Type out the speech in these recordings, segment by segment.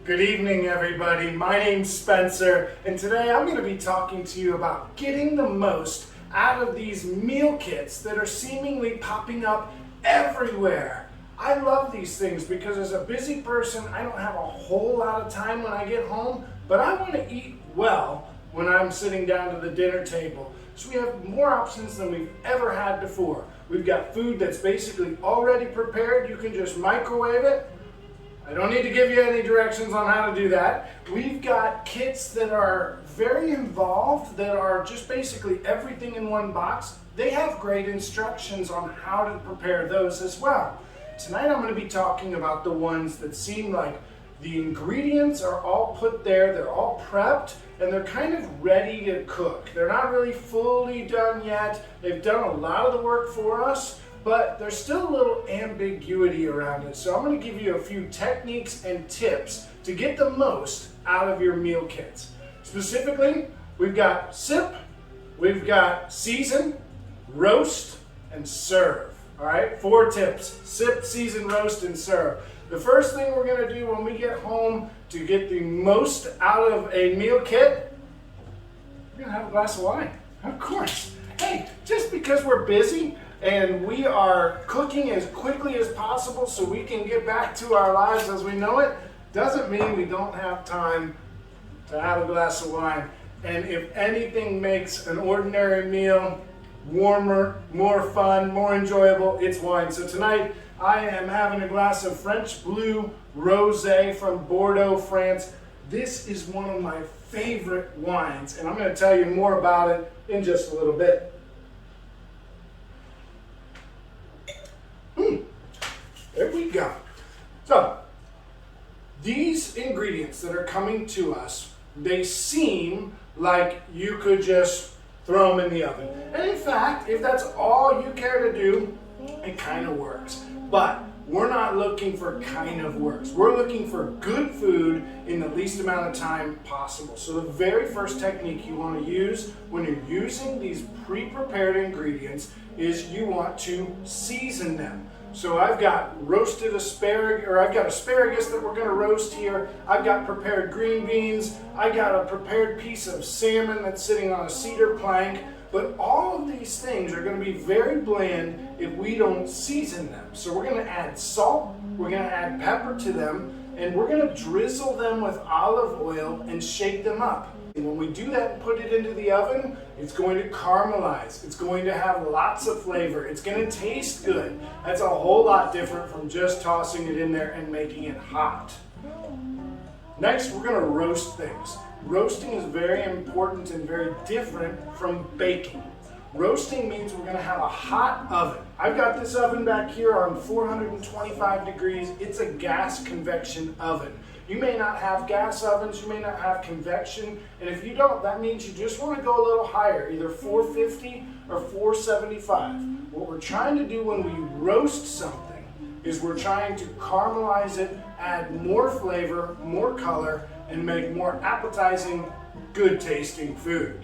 Good evening, everybody. My name's Spencer, and today I'm going to be talking to you about getting the most out of these meal kits that are seemingly popping up everywhere. I love these things because as a busy person, I don't have a whole lot of time when I get home, but I want to eat well when I'm sitting down to the dinner table. So we have more options than we've ever had before. We've got food that's basically already prepared. You can just microwave it. I don't need to give you any directions on how to do that. We've got kits that are very involved, that are just basically everything in one box. They have great instructions on how to prepare those as well. Tonight I'm going to be talking about the ones that seem like the ingredients are all put there, they're all prepped, and they're kind of ready to cook. They're not really fully done yet. They've done a lot of the work for us, but there's still a little ambiguity around it. So I'm going to give you a few techniques and tips to get the most out of your meal kits. Specifically, we've got sip, we've got season, roast, and serve. All right, 4 tips: sip, season, roast, and serve. The first thing we're going to do when we get home to get the most out of a meal kit, we're going to have a glass of wine. Of course. Hey, just because we're busy and we are cooking as quickly as possible so we can get back to our lives as we know it, doesn't mean we don't have time to have a glass of wine. And if anything makes an ordinary meal warmer, more fun, more enjoyable, it's wine. So tonight I am having a glass of French Blue Rosé from Bordeaux, France. This is one of my favorite wines, and I'm going to tell you more about it in just a little bit. There we go. So, these ingredients that are coming to us, they seem like you could just throw them in the oven. And in fact, if that's all you care to do, it kind of works. But we're not looking for kind of works. We're looking for good food in the least amount of time possible. So the very first technique you want to use when you're using these pre-prepared ingredients is you want to season them. So I've got roasted asparagus, or I've got asparagus that we're going to roast here. I've got prepared green beans. I got a prepared piece of salmon that's sitting on a cedar plank. But all of these things are going to be very bland if we don't season them. So we're going to add salt, we're going to add pepper to them, and we're going to drizzle them with olive oil and shake them up. And when we do that and put it into the oven, it's going to caramelize. It's going to have lots of flavor. It's going to taste good. That's a whole lot different from just tossing it in there and making it hot. Next, we're going to roast things. Roasting is very important and very different from baking. Roasting means we're going to have a hot oven. I've got this oven back here on 425 degrees. It's a gas convection oven. You may not have gas ovens, you may not have convection, and if you don't, that means you just want to go a little higher, either 450 or 475. What we're trying to do when we roast something is we're trying to caramelize it, add more flavor, more color, and make more appetizing, good tasting food.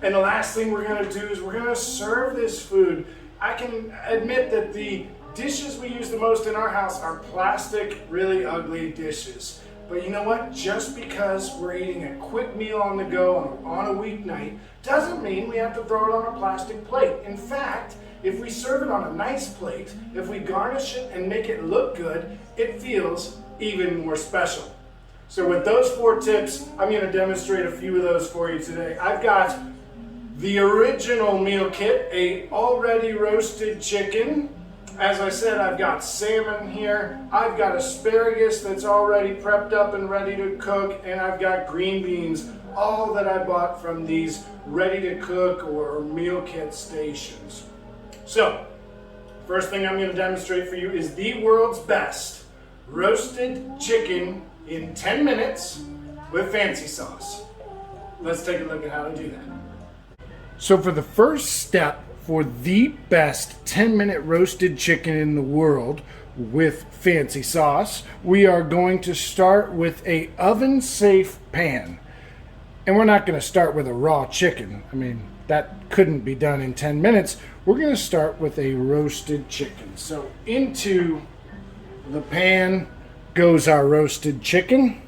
And the last thing we're going to do is we're going to serve this food. I can admit that the dishes we use the most in our house are plastic, really ugly dishes. But you know what? Just because we're eating a quick meal on the go on a weeknight doesn't mean we have to throw it on a plastic plate. In fact, if we serve it on a nice plate, if we garnish it and make it look good, it feels even more special. So with those 4 tips, I'm going to demonstrate a few of those for you today. I've got the original meal kit, a already roasted chicken. As I said, I've got salmon here, I've got asparagus that's already prepped up and ready to cook, and I've got green beans, all that I bought from these ready to cook or meal kit stations. So, first thing I'm going to demonstrate for you is the world's best roasted chicken in 10 minutes with fancy sauce. Let's take a look at how to do that. So for the first step, for the best 10-minute roasted chicken in the world with fancy sauce, we are going to start with a oven-safe pan. And we're not going to start with a raw chicken. I mean, that couldn't be done in 10 minutes. We're going to start with a roasted chicken. So into the pan goes our roasted chicken.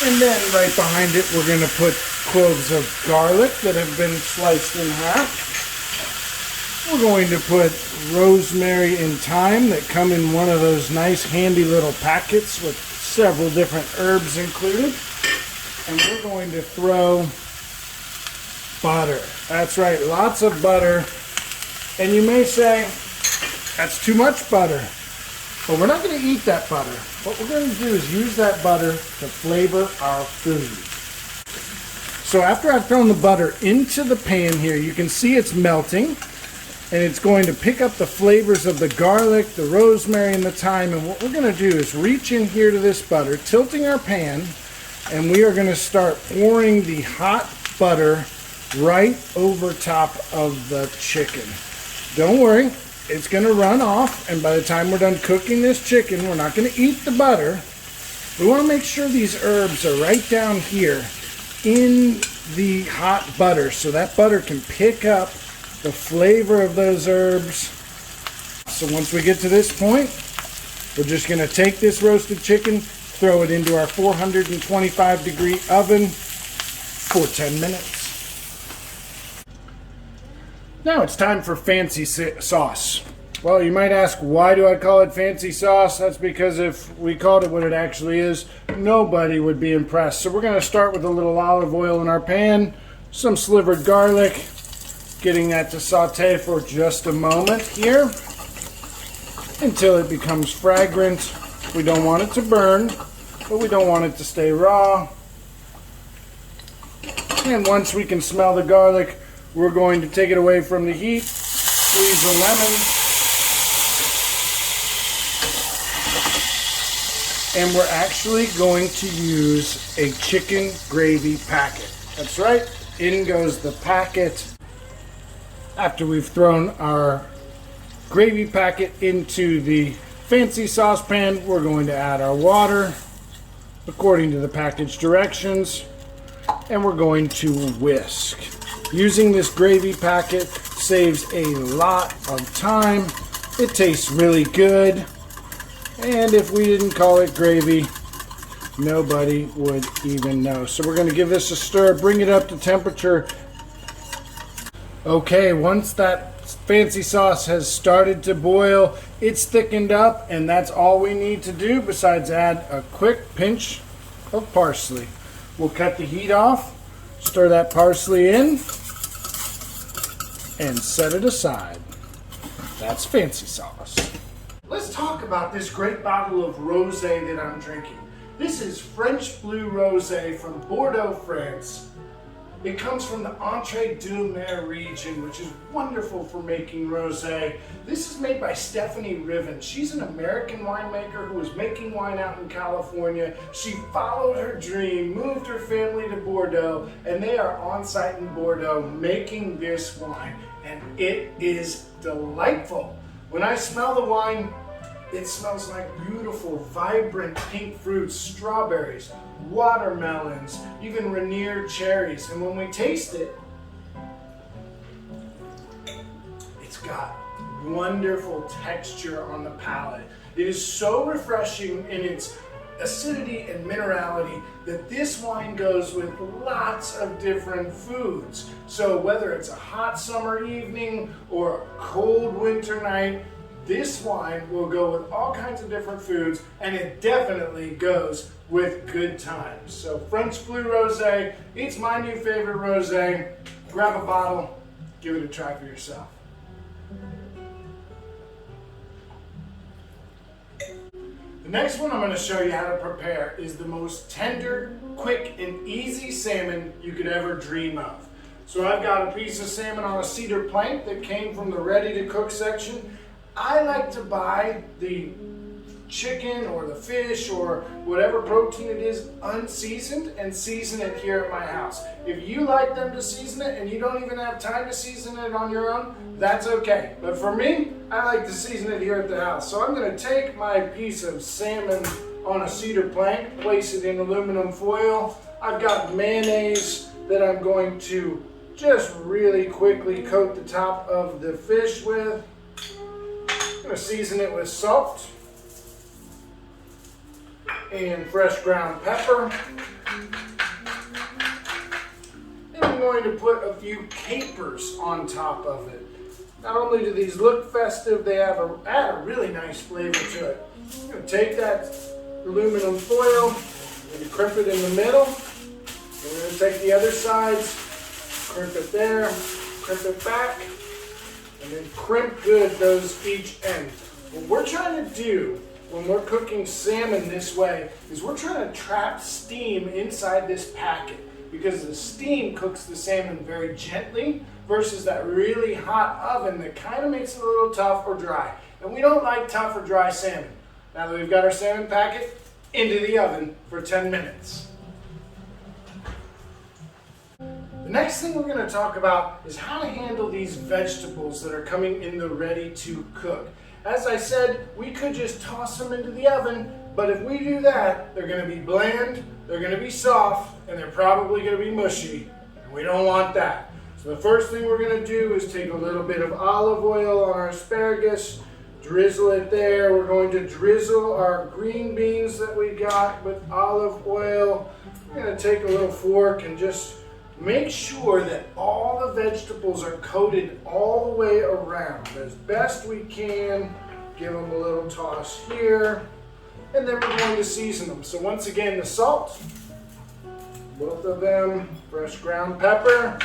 And then right behind it, we're going to put cloves of garlic that have been sliced in half. We're going to put rosemary and thyme that come in one of those nice handy little packets with several different herbs included. And we're going to throw butter. That's right, lots of butter. And you may say, that's too much butter. But we're not going to eat that butter. What we're going to do is use that butter to flavor our food. So after I've thrown the butter into the pan here, you can see it's melting. And it's going to pick up the flavors of the garlic, the rosemary, and the thyme. And what we're going to do is reach in here to this butter, tilting our pan, and we are going to start pouring the hot butter right over top of the chicken. Don't worry, it's going to run off, and by the time we're done cooking this chicken, we're not going to eat the butter. We want to make sure these herbs are right down here in the hot butter, so that butter can pick up the flavor of those herbs. So once we get to this point, we're just going to take this roasted chicken, throw it into our 425 degree oven for 10 minutes. Now it's time for fancy sauce. Well, you might ask, why do I call it fancy sauce? That's because if we called it what it actually is, nobody would be impressed. So we're going to start with a little olive oil in our pan, some slivered garlic, getting that to saute for just a moment here until it becomes fragrant. We don't want it to burn, but we don't want it to stay raw. And once we can smell the garlic, we're going to take it away from the heat, squeeze a lemon, and we're actually going to use a chicken gravy packet. That's right, in goes the packet. After we've thrown our gravy packet into the fancy saucepan, we're going to add our water according to the package directions, and we're going to whisk. Using this gravy packet saves a lot of time. It tastes really good, and if we didn't call it gravy, nobody would even know. So we're going to give this a stir, bring it up to temperature. Okay, once that fancy sauce has started to boil, it's thickened up, and that's all we need to do besides add a quick pinch of parsley. We'll cut the heat off, stir that parsley in, and set it aside. That's fancy sauce. Let's talk about this great bottle of rosé that I'm drinking. This is French Blue Rosé from Bordeaux, France. It comes from the Entre-deux-Mers region, which is wonderful for making rosé. This is made by Stephanie Riven. She's an American winemaker who was making wine out in California. She followed her dream, moved her family to Bordeaux, and they are on site in Bordeaux making this wine, and it is delightful. When I smell the wine, it smells like beautiful, vibrant pink fruits, strawberries, watermelons, even Rainier cherries. And when we taste it, it's got wonderful texture on the palate. It is so refreshing in its acidity and minerality that this wine goes with lots of different foods. So whether it's a hot summer evening or a cold winter night, this wine will go with all kinds of different foods, and it definitely goes with good times. So French Blue Rosé, it's my new favorite rosé. Grab a bottle, give it a try for yourself. The next one I'm going to show you how to prepare is the most tender, quick, and easy salmon you could ever dream of. So I've got a piece of salmon on a cedar plank that came from the ready-to-cook section. I like to buy the chicken or the fish or whatever protein it is unseasoned and season it here at my house. If you like them to season it and you don't even have time to season it on your own, that's okay. But for me, I like to season it here at the house. So I'm going to take my piece of salmon on a cedar plank, place it in aluminum foil. I've got mayonnaise that I'm going to just really quickly coat the top of the fish with. going to season it with salt and fresh ground pepper. And I'm going to put a few capers on top of it. Not only do these look festive, they add a really nice flavor to it. I'm going to take that aluminum foil and crimp it in the middle. And we're going to take the other sides, crimp it there, crimp it back, and then crimp good those each end. What we're trying to do when we're cooking salmon this way is we're trying to trap steam inside this packet, because the steam cooks the salmon very gently versus that really hot oven that kind of makes it a little tough or dry. And we don't like tough or dry salmon. Now that we've got our salmon packet, into the oven for 10 minutes. The next thing we're going to talk about is how to handle these vegetables that are coming in the ready to cook. As I said, we could just toss them into the oven, but if we do that, they're going to be bland, they're going to be soft, and they're probably going to be mushy, and we don't want that. So the first thing we're going to do is take a little bit of olive oil on our asparagus, drizzle it there. We're going to drizzle our green beans that we got with olive oil. We're going to take a little fork and just make sure that all the vegetables are coated all the way around as best we can. Give them a little toss here, and then we're going to season them. So once again, the salt, both of them, fresh ground pepper.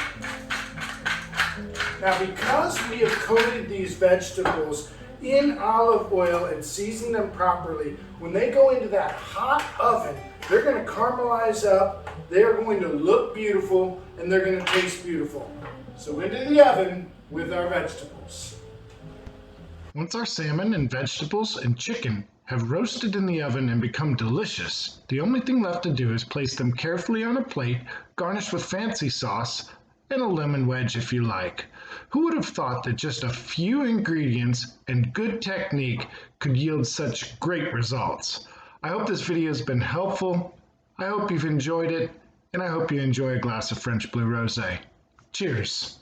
Now because we have coated these vegetables in olive oil and seasoned them properly, when they go into that hot oven, they're going to caramelize up, they're going to look beautiful, and they're going to taste beautiful. So into the oven with our vegetables. Once our salmon and vegetables and chicken have roasted in the oven and become delicious, the only thing left to do is place them carefully on a plate, garnished with fancy sauce, and a lemon wedge if you like. Who would have thought that just a few ingredients and good technique could yield such great results? I hope this video has been helpful. I hope you've enjoyed it, and I hope you enjoy a glass of French Blue Rosé. Cheers.